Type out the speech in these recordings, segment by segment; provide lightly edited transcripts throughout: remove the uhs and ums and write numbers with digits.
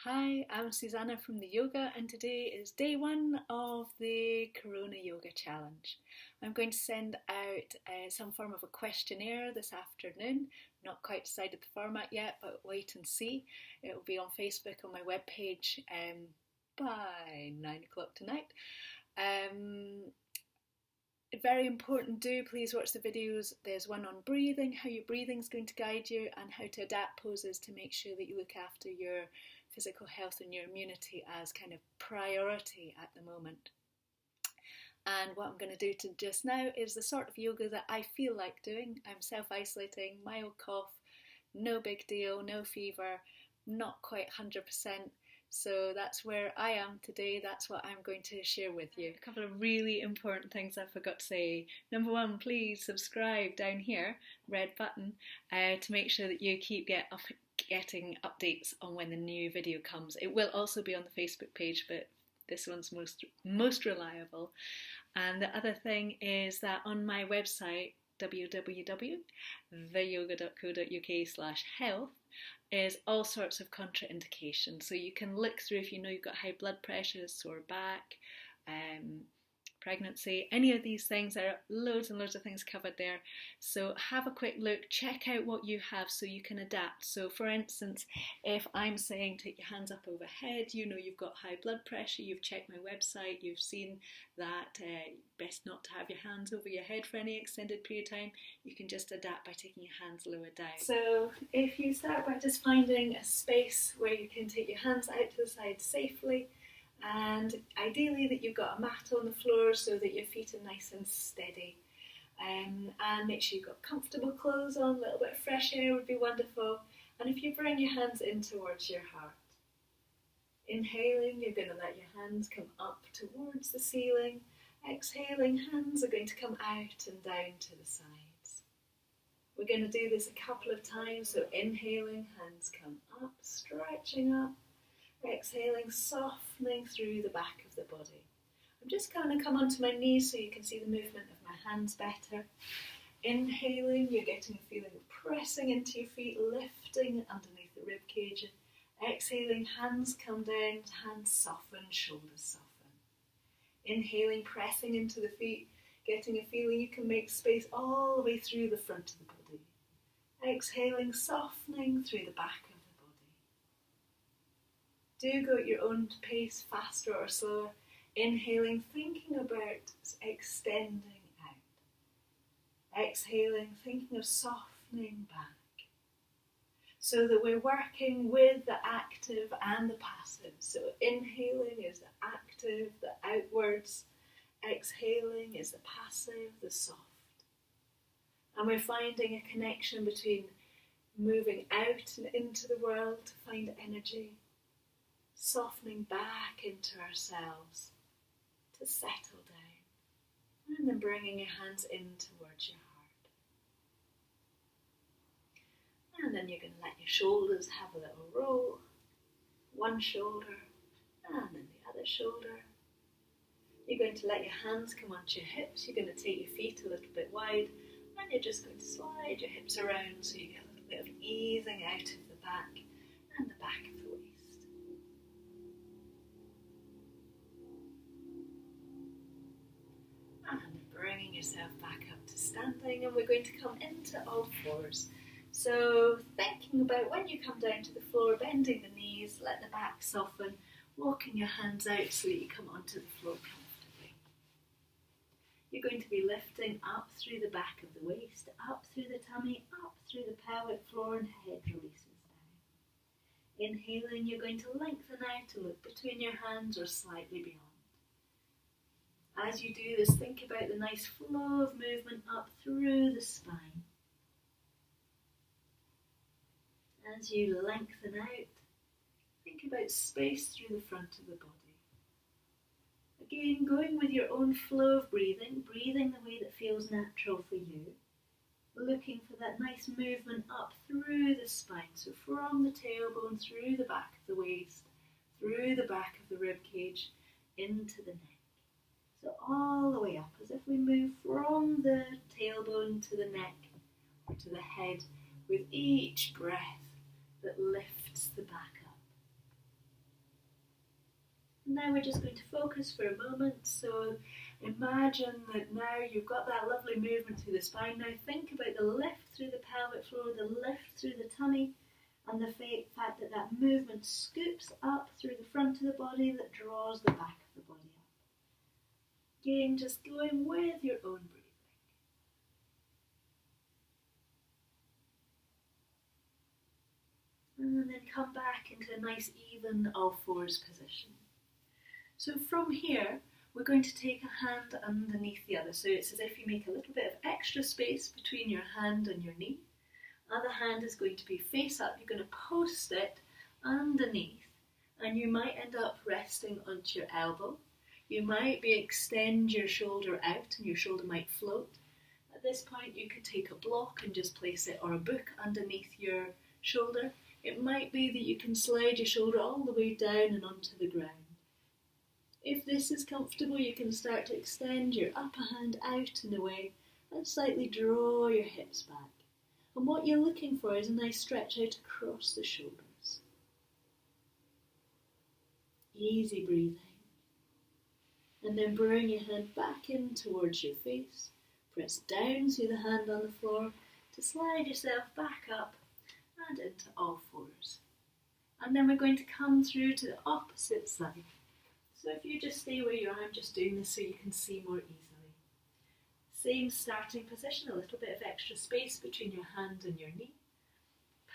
Hi, I'm Susanna from the yoga, and today is day one of the Corona Yoga Challenge. I'm going to send out some form of a questionnaire this afternoon. Not quite decided the format yet, but wait and see. It will be on Facebook on my webpage by 9 o'clock tonight. Very important, do please watch the videos. There's one on breathing, how your breathing is going to guide you, and how to adapt poses to make sure that you look after your physical health and your immunity as kind of priority at the moment. And what I'm going to do just now is the sort of yoga that I feel like doing. I'm self-isolating, mild cough, no big deal, no fever, not quite 100%. So that's where I am today. That's what I'm going to share with you. A couple of really important things I forgot to say. Number one, please subscribe down here, red button, to make sure that you keep getting updates on when the new video comes. It will also be on the Facebook page, but this one's most reliable. And the other thing is that on my website, www.theyoga.co.uk/health, is all sorts of contraindications. So you can look through if you know you've got high blood pressure, sore back, pregnancy, any of these things. There are loads and loads of things covered there. So have a quick look, check out what you have so you can adapt. So for instance, if I'm saying take your hands up overhead, you know you've got high blood pressure, you've checked my website, you've seen that best not to have your hands over your head for any extended period of time. You can just adapt by taking your hands lower down. So if you start by just finding a space where you can take your hands out to the side safely, and ideally that you've got a mat on the floor so that your feet are nice and steady. And make sure you've got comfortable clothes on, a little bit of fresh air would be wonderful. And if you bring your hands in towards your heart, inhaling, you're going to let your hands come up towards the ceiling. Exhaling, hands are going to come out and down to the sides. We're going to do this a couple of times, so inhaling, hands come up, stretching up. Exhaling, softening through the back of the body. I'm just going to come onto my knees so you can see the movement of my hands better. Inhaling, you're getting a feeling of pressing into your feet, lifting underneath the rib cage. Exhaling, hands come down, hands soften, shoulders soften. Inhaling, pressing into the feet, getting a feeling you can make space all the way through the front of the body. Exhaling, softening through the back of the body. Do go at your own pace, faster or slower. Inhaling, thinking about extending out. Exhaling, thinking of softening back. So that we're working with the active and the passive. So inhaling is the active, the outwards. Exhaling is the passive, the soft. And we're finding a connection between moving out and into the world to find energy, softening back into ourselves to settle down, and then bringing your hands in towards your heart. And then you're going to let your shoulders have a little roll, one shoulder and then the other shoulder. You're going to let your hands come onto your hips, you're going to take your feet a little bit wide, and you're just going to slide your hips around so you get a little bit of easing out of the back and the back of the waist. And bringing yourself back up to standing, and we're going to come into all fours. So thinking about when you come down to the floor, bending the knees, let the back soften, walking your hands out so that you come onto the floor comfortably. You're going to be lifting up through the back of the waist, up through the tummy, up through the pelvic floor, and head releases down. Inhaling, you're going to lengthen out to look between your hands or slightly beyond. As you do this, think about the nice flow of movement up through the spine. As you lengthen out, think about space through the front of the body. Again, going with your own flow of breathing, breathing the way that feels natural for you. Looking for that nice movement up through the spine, so from the tailbone, through the back of the waist, through the back of the rib cage, into the neck. So all the way up, as if we move from the tailbone to the neck or to the head with each breath that lifts the back up. Now we're just going to focus for a moment. So imagine that now you've got that lovely movement through the spine. Now think about the lift through the pelvic floor, the lift through the tummy, and the fact that that movement scoops up through the front of the body that draws the back of the body up. Again, just going with your own breathing. And then come back into a nice even all fours position. So from here, we're going to take a hand underneath the other. So it's as if you make a little bit of extra space between your hand and your knee. Other hand is going to be face up. You're going to post it underneath, and you might end up resting onto your elbow. You might extend your shoulder out and your shoulder might float. At this point you could take a block and just place it, or a book underneath your shoulder. It might be that you can slide your shoulder all the way down and onto the ground. If this is comfortable, you can start to extend your upper hand out and away and slightly draw your hips back. And what you're looking for is a nice stretch out across the shoulders. Easy breathing. And then bring your hand back in towards your face. Press down through the hand on the floor to slide yourself back up and into all fours. And then we're going to come through to the opposite side. So if you just stay where you are, I'm just doing this so you can see more easily. Same starting position, a little bit of extra space between your hand and your knee.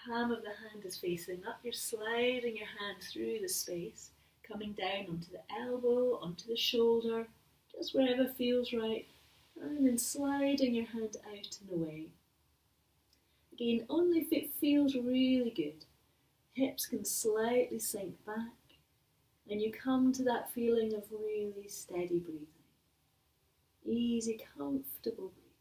Palm of the hand is facing up. You're sliding your hand through the space, coming down onto the elbow, onto the shoulder, just wherever feels right, and then sliding your hand out and away. Again, only if it feels really good. Hips can slightly sink back, and you come to that feeling of really steady breathing. Easy, comfortable breathing.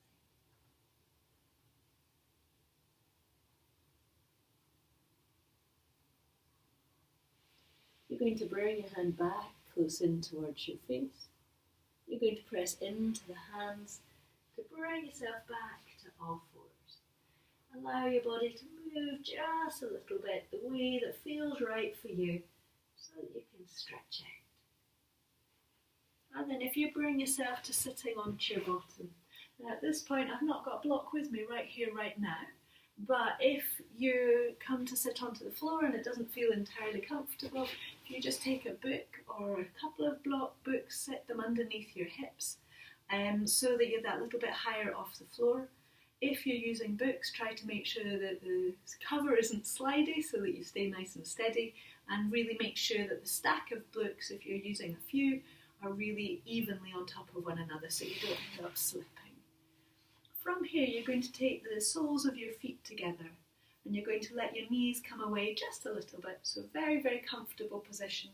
You're going to bring your hand back close in towards your face. You're going to press into the hands to bring yourself back to all fours. Allow your body to move just a little bit the way that feels right for you so that you can stretch out. And then if you bring yourself to sitting onto your bottom. Now at this point I've not got a block with me right here, right now. But if you come to sit onto the floor and it doesn't feel entirely comfortable, if you just take a book or a couple of block books, set them underneath your hips so that you're that little bit higher off the floor. If you're using books, try to make sure that the cover isn't slidey so that you stay nice and steady, and really make sure that the stack of books, if you're using a few, are really evenly on top of one another so you don't end up slipping. From here you're going to take the soles of your feet together and you're going to let your knees come away just a little bit, so very, very comfortable position.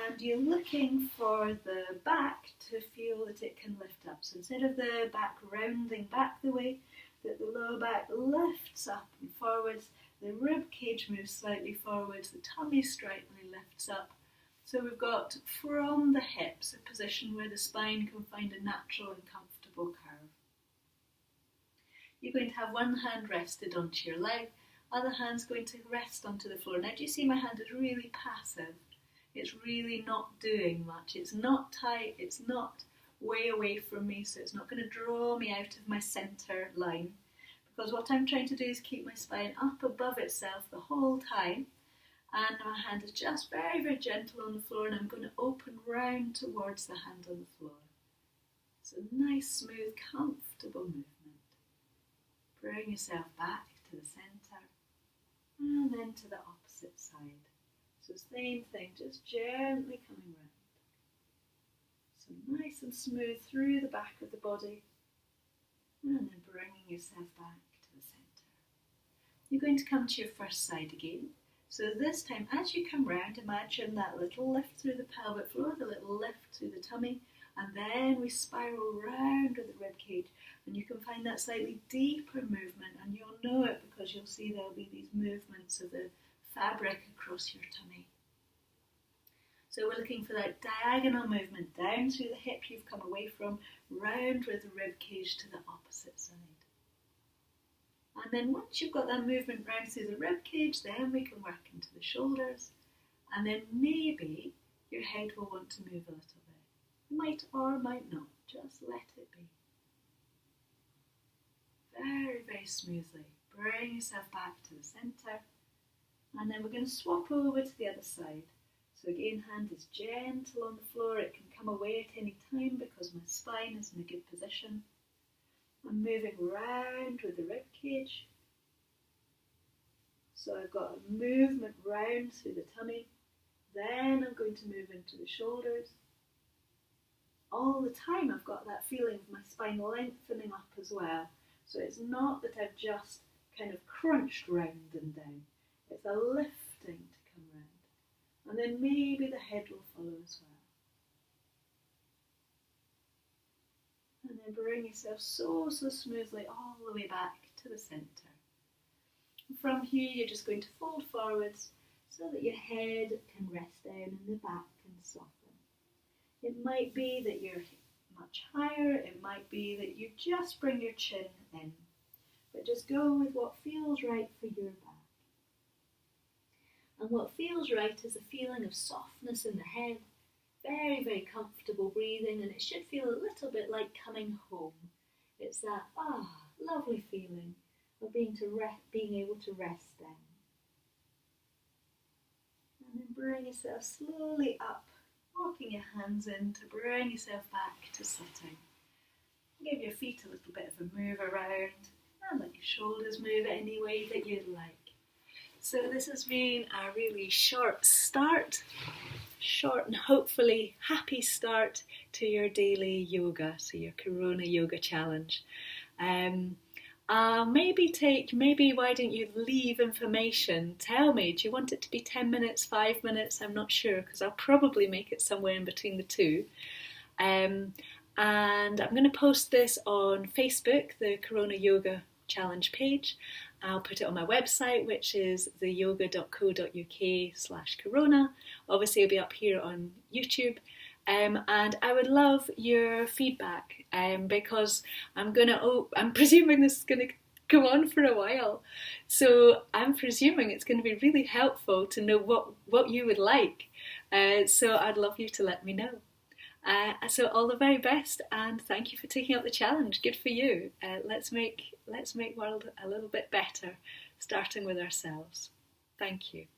And you're looking for the back to feel that it can lift up. So instead of the back rounding back the way, that the lower back lifts up and forwards, the rib cage moves slightly forwards, the tummy slightly lifts up. So we've got from the hips a position where the spine can find a natural and comfortable curve. You're going to have one hand rested onto your leg, other hand's going to rest onto the floor. Now do you see my hand is really passive? It's really not doing much. It's not tight, it's not way away from me, so it's not going to draw me out of my centre line. Because what I'm trying to do is keep my spine up above itself the whole time. And my hand is just very, very gentle on the floor, and I'm going to open round towards the hand on the floor. It's a nice, smooth, comfortable movement. Bring yourself back to the centre and then to the opposite side. So same thing, just gently coming round. So nice and smooth through the back of the body, and then bringing yourself back to the centre. You're going to come to your first side again. So this time, as you come round, imagine that little lift through the pelvic floor, the little lift through the tummy, and then we spiral round with the rib cage, and you can find that slightly deeper movement, and you'll know it because you'll see there'll be these movements of the fabric across your tummy. So we're looking for that diagonal movement down through the hip you've come away from, round with the rib cage to the opposite side. And then once you've got that movement round through the rib cage, then we can work into the shoulders. And then maybe your head will want to move a little bit. It might or might not, just let it be. Very, very smoothly. Bring yourself back to the centre. And then we're going to swap over to the other side. So again, hand is gentle on the floor. It can come away at any time because my spine is in a good position. I'm moving round with the rib cage. So I've got a movement round through the tummy. Then I'm going to move into the shoulders. All the time I've got that feeling of my spine lengthening up as well. So it's not that I've just kind of crunched round and down. It's a lifting to come round. And then maybe the head will follow as well. And then bring yourself so smoothly all the way back to the centre. And from here you're just going to fold forwards so that your head can rest down and the back can soften. It might be that you're much higher, it might be that you just bring your chin in. But just go with what feels right for your back. And what feels right is a feeling of softness in the head, very, very comfortable breathing, and it should feel a little bit like coming home. It's that, lovely feeling of being able to rest down. And then bring yourself slowly up, walking your hands in to bring yourself back to sitting. Give your feet a little bit of a move around and let your shoulders move any way that you'd like. So this has been a really short and hopefully happy start to your daily yoga, so your Corona Yoga Challenge. Maybe why don't you leave information? Tell me, do you want it to be 10 minutes, 5 minutes? I'm not sure, because I'll probably make it somewhere in between the two. And I'm going to post this on Facebook, the Corona Yoga Challenge page. I'll put it on my website, which is theyoga.co.uk/corona. Obviously it'll be up here on YouTube. And I would love your feedback because I'm presuming this is going to go on for a while. So I'm presuming it's going to be really helpful to know what you would like. So I'd love you to let me know. So all the very best, and thank you for taking up the challenge. Good for you. Let's make world a little bit better, starting with ourselves. Thank you.